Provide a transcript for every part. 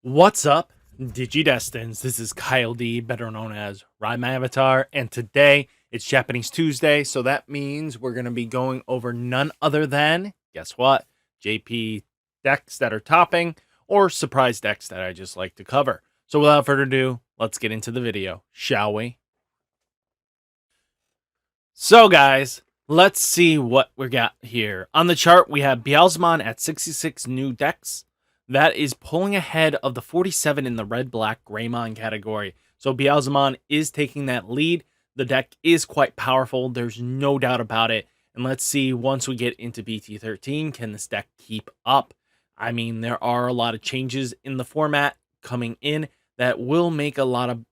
What's up, Digidestins? This is Kyle D, better known as RideMyAvatar, and today it's Japanese Tuesday, so that means we're going to be going over none other than, guess what, JP decks that are topping, or surprise decks that I just like to cover. So without further ado, let's get into the video, shall we? So guys, let's see what we got here. On the chart, we have Jellymon at 66 new decks. That is pulling ahead of the 47 in the red-black Greymon category. So Jellymon is taking that lead. The deck is quite powerful. There's no doubt about it. And let's see, once we get into BT13, can this deck keep up? I mean, there are a lot of changes in the format coming in that will make a lot of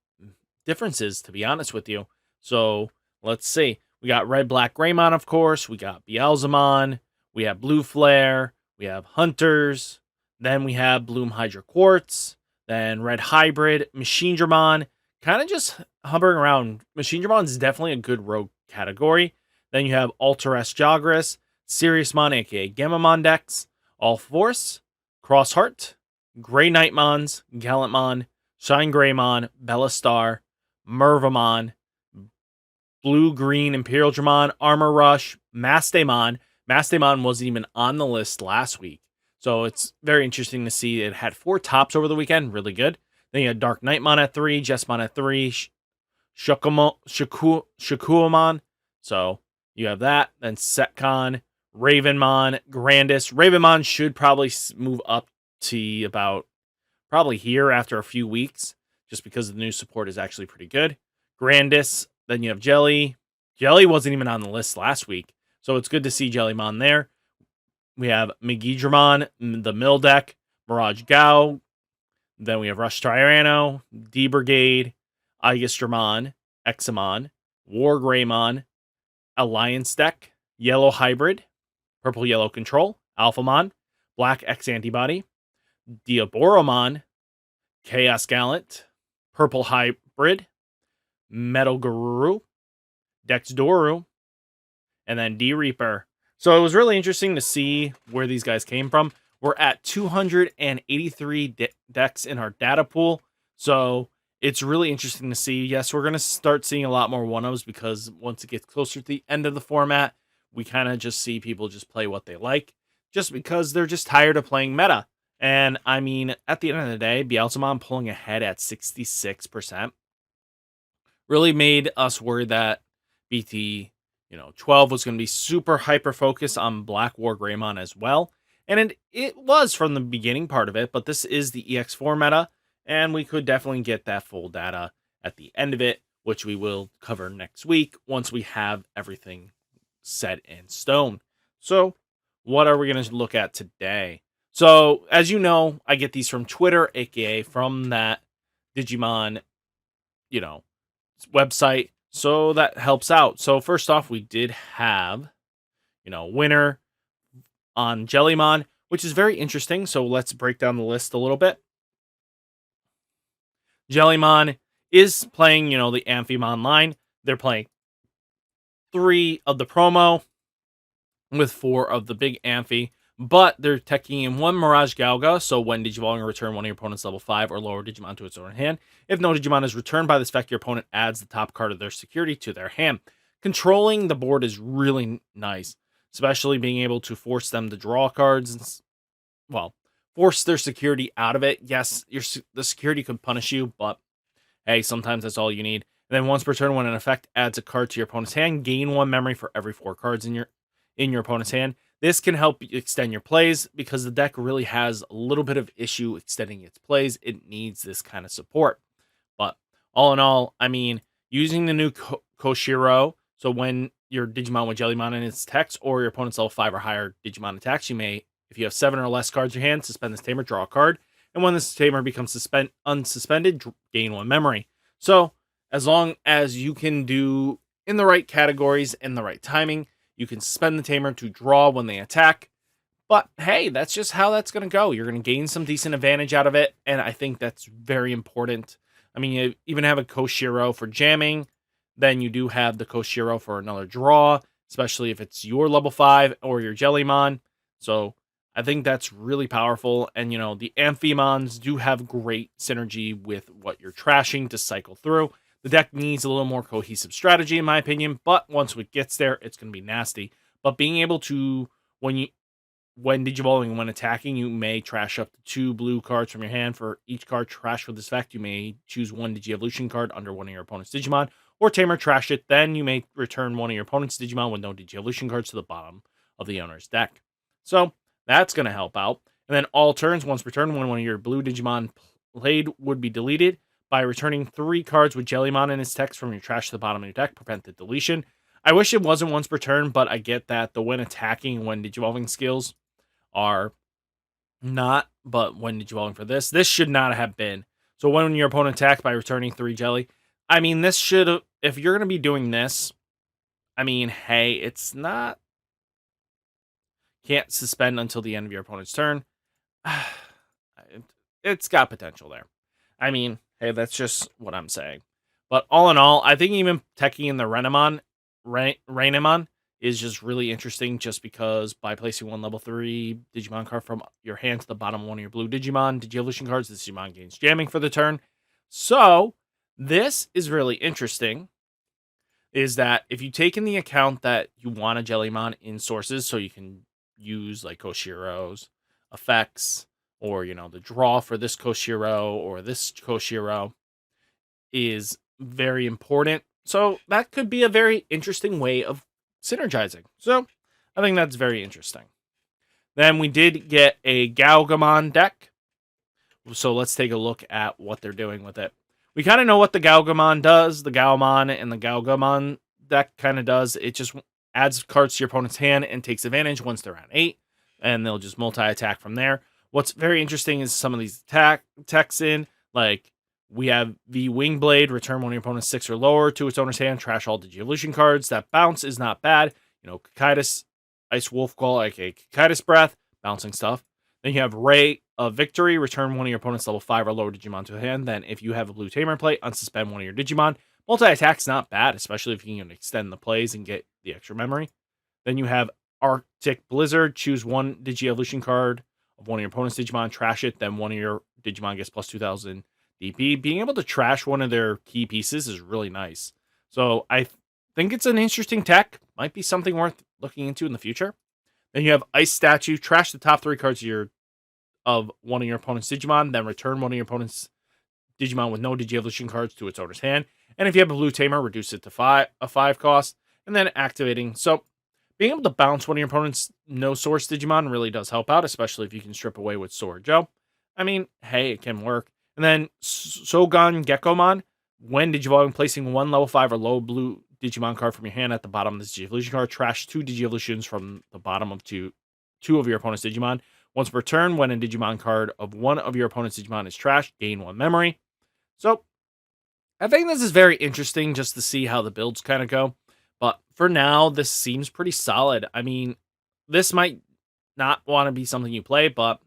differences, to be honest with you. So let's see. We got red, black, Greymon, of course. We got Jellymon. We have Blue Flare. We have Hunters. Then we have Bloom Hydra Quartz. Then Red Hybrid. Machinedramon. Kind of just hovering around. Machinedramon is definitely a good rogue category. Then you have Alteress Jagras. Seriousmon, aka Gamamon decks. All Force. Crossheart. Grey Knightmons. Gallantmon. Shine Greymon. Bellastar. Mervamon. Blue-Green Imperial Dramon, Armor Rush, Mastemon. Mastemon wasn't even on the list last week. So it's very interesting to see. It had 4 tops over the weekend. Really good. Then you had Dark Knightmon at 3, Jessmon at 3, Shakuamon. So you have that. Then Setcon, Ravenmon, Grandis. Ravenmon should probably move up to about probably here after a few weeks, just because the new support is actually pretty good. Grandis. Then you have Jelly. Jelly wasn't even on the list last week, so it's good to see Jellymon there. We have MirageGaogamon, the Mill deck, MirageGao. Then we have Rush Tyranno, D Brigade, Aegis-Dramon, Examon, War Greymon, Alliance deck, Yellow Hybrid, Purple Yellow Control, Alphamon, Black X Antibody, Diaboromon, Chaos Gallant, Purple Hybrid, Metal Guru, Dexdoru, and then D Reaper. So it was really interesting to see where these guys came from. We're at 283 decks in our data pool. So it's really interesting to see. Yes, we're going to start seeing a lot more one-ofs because once it gets closer to the end of the format, we kind of just see people just play what they like just because they're just tired of playing meta. And I mean, at the end of the day, Jellymon pulling ahead at 66%. Really made us worry that BT, 12 was going to be super hyper focused on Black War Greymon as well. And it was from the beginning part of it, but this is the EX4 meta, and we could definitely get that full data at the end of it, which we will cover next week once we have everything set in stone. So, what are we going to look at today? So, as you know, I get these from Twitter, aka from that Digimon, website, so that helps out. So first off, we did have winner on Jellymon, which is very interesting. So let's break down the list a little bit. Jellymon is playing the Amphimon line. They're playing 3 of the promo with 4 of the big Amphi, but they're teching in 1 MirageGaoga, so when Digivolving return one of your opponent's level 5 or lower Digimon to its own hand. If no Digimon is returned by this effect, your opponent adds the top card of their security to their hand. Controlling the board is really nice, especially being able to force them to draw cards, force their security out of it. Yes, the security could punish you, but hey, sometimes that's all you need. And then once per turn, when an effect adds a card to your opponent's hand, gain 1 memory for every 4 cards in your opponent's hand. This can help extend your plays because the deck really has a little bit of issue extending its plays. It needs this kind of support. But all in all, I mean, using the new Koshiro, so when your Digimon with Jellymon in its text or your opponent's level 5 or higher Digimon attacks, you may, if you have 7 or less cards in your hand, suspend this tamer, draw a card. And when this tamer becomes unsuspended, gain 1 memory. So as long as you can do in the right categories and the right timing, you can suspend the tamer to draw when they attack. But hey, that's just how that's going to go. You're going to gain some decent advantage out of it, and I think that's very important. I mean, you even have a Koshiro for jamming. Then you do have the Koshiro for another draw, especially if it's your level 5 or your Jellymon. So I think that's really powerful. And, the Amphimons do have great synergy with what you're trashing to cycle through. The deck needs a little more cohesive strategy, in my opinion, but once it gets there, it's going to be nasty. But being able to, when Digivolving and when attacking, you may trash up to 2 blue cards from your hand. For each card trashed with this effect, you may choose 1 Digi-Evolution card under one of your opponent's Digimon, or Tamer trash it. Then you may return one of your opponent's Digimon with no Digi-Evolution cards to the bottom of the owner's deck. So that's going to help out. And then all turns, once per turn, when one of your blue Digimon played would be deleted by returning 3 cards with Jellymon in its text from your trash to the bottom of your deck, prevent the deletion. I wish it wasn't once per turn, but I get that the when attacking and when Digivolving skills are not, but when Digivolving for this should not have been. So when your opponent attacked by returning 3 jelly, I mean, this should, if you're going to be doing this, I mean, hey, it's not, can't suspend until the end of your opponent's turn. It's got potential there. I mean, hey, that's just what I'm saying. But all in all, I think even teching in the Rainamon is just really interesting, just because by placing 1 level 3 Digimon card from your hand to the bottom of one of your blue Digimon Digi-Evolution cards, this Digimon gains jamming for the turn. So this is really interesting, is that if you take in the account that you want a Jellymon in sources, so you can use like Koshiro's effects, or the draw for this Koshiro or this Koshiro is very important. So that could be a very interesting way of synergizing. So I think that's very interesting. Then we did get a Gaogamon deck. So let's take a look at what they're doing with it. We kind of know what the Gaogamon does. The Gaomon and the Gaogamon deck kind of does. It just adds cards to your opponent's hand and takes advantage once they're on 8. And they'll just multi-attack from there. What's very interesting is some of these techs in. Like, we have the Wingblade, return one of your opponent's 6 or lower to its owner's hand, trash all Digi-Evolution cards. That bounce is not bad. Kikaitis, Ice Wolf Call, aka Kikaitis Breath, bouncing stuff. Then you have Ray of Victory, return one of your opponent's level 5 or lower Digimon to a hand. Then if you have a blue Tamer in play, unsuspend one of your Digimon. Multi-attack's not bad, especially if you can extend the plays and get the extra memory. Then you have Arctic Blizzard, choose 1 Digi-Evolution card of one of your opponent's Digimon, trash it, then one of your Digimon gets plus 2,000 DP. Being able to trash one of their key pieces is really nice. So I think it's an interesting tech. Might be something worth looking into in the future. Then you have Ice Statue, trash the top 3 cards of one of your opponent's Digimon, then return one of your opponent's Digimon with no Digi-Evolution cards to its owner's hand. And if you have a blue Tamer, reduce it to a 5 cost, and then activating. So being able to bounce one of your opponent's no-source Digimon really does help out, especially if you can strip away with Sword Joe. I mean, hey, it can work. And then Sogon Gekomon, when Digivolving, placing 1 level 5 or low blue Digimon card from your hand at the bottom of this Digi-Evolution card, trash 2 Digi-Evolutions from the bottom of two of your opponent's Digimon. Once per turn, when a Digimon card of one of your opponent's Digimon is trashed, gain 1 memory. So I think this is very interesting just to see how the builds kind of go. But for now, this seems pretty solid. I mean, this might not want to be something you play, but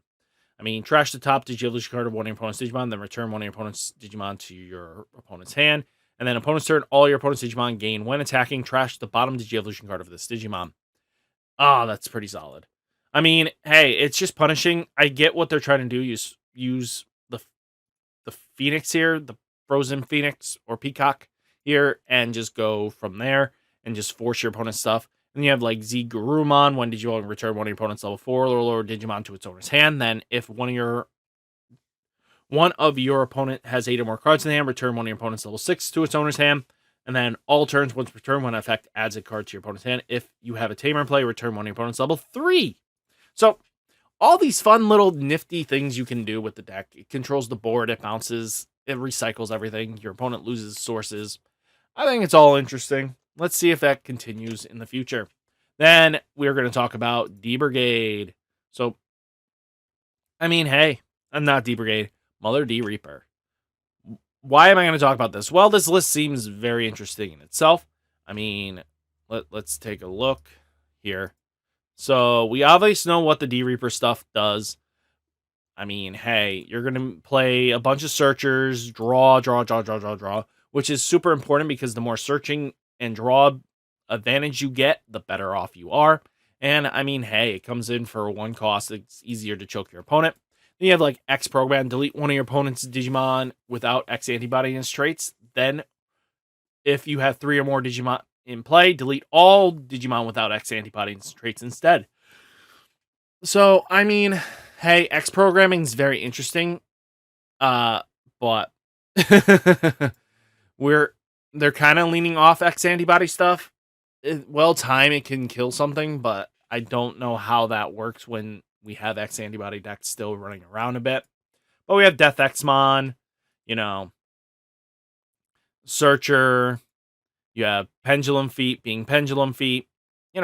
I mean, trash the top Digi-Evolution card of one of your opponent's Digimon, then return one of your opponent's Digimon to your opponent's hand. And then opponent's turn, all your opponent's Digimon gain when attacking, trash the bottom Digi-Evolution card of this Digimon. Ah, that's pretty solid. I mean, hey, it's just punishing. I get what they're trying to do. Use the Phoenix here, the Frozen Phoenix or Peacock here, and just go from there and just force your opponent's stuff. And you have like Zigurumon, when did you return one of your opponent's level 4 or lower Digimon to its owner's hand. Then if one of your opponent has 8 or more cards in the hand, return one of your opponent's level 6 to its owner's hand. And then all turns, once per turn, when effect adds a card to your opponent's hand. If you have a Tamer in play, return one of your opponent's level 3. So all these fun little nifty things you can do with the deck. It controls the board, it bounces, it recycles everything. Your opponent loses sources. I think it's all interesting. Let's see if that continues in the future. Then we're going to talk about D-Brigade. So, I mean, hey, I'm not D-Brigade. Mother D Reaper. Why am I going to talk about this? Well, this list seems very interesting in itself. I mean, let's take a look here. So, we obviously know what the D Reaper stuff does. I mean, hey, you're going to play a bunch of searchers, draw, which is super important because the more searching and draw advantage you get, the better off you are. And I mean, hey, it comes in for one cost. It's easier to choke your opponent. Then you have like X program, delete one of your opponent's Digimon without X antibody and its traits. Then, if you have 3 or more Digimon in play, delete all Digimon without X antibody and its traits instead. So, I mean, hey, X programming is very interesting. But we're they're kind of leaning off X antibody stuff. Time it can kill something, but I don't know how that works when we have X antibody decks still running around a bit. But we have Death Xmon, you know, Searcher, you have Pendulum Feet being Pendulum Feet,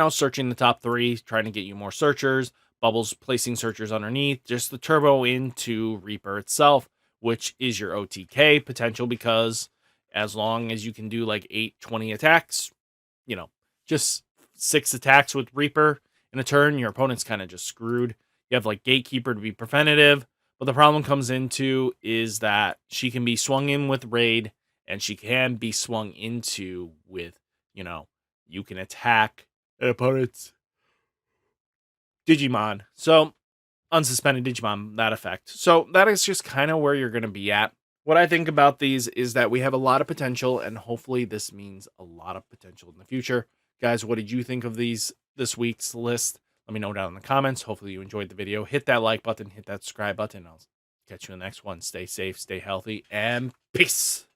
searching the top 3, trying to get you more Searchers, Bubbles placing Searchers underneath, just the turbo into Reaper itself, which is your OTK potential, because as long as you can do like 8-20 attacks, just 6 attacks with Reaper in a turn, your opponent's kind of just screwed. You have like Gatekeeper to be preventative, but the problem comes into is that she can be swung in with Raid, and she can be swung into with, you can attack an opponent's Digimon. So, unsuspended Digimon, that effect. So, that is just kind of where you're going to be at. What I think about these is that we have a lot of potential, and hopefully this means a lot of potential in the future. Guys, what did you think of this week's list? Let me know down in the comments. Hopefully you enjoyed the video. Hit that like button, hit that subscribe button. I'll catch you in the next one. Stay safe, stay healthy, and peace.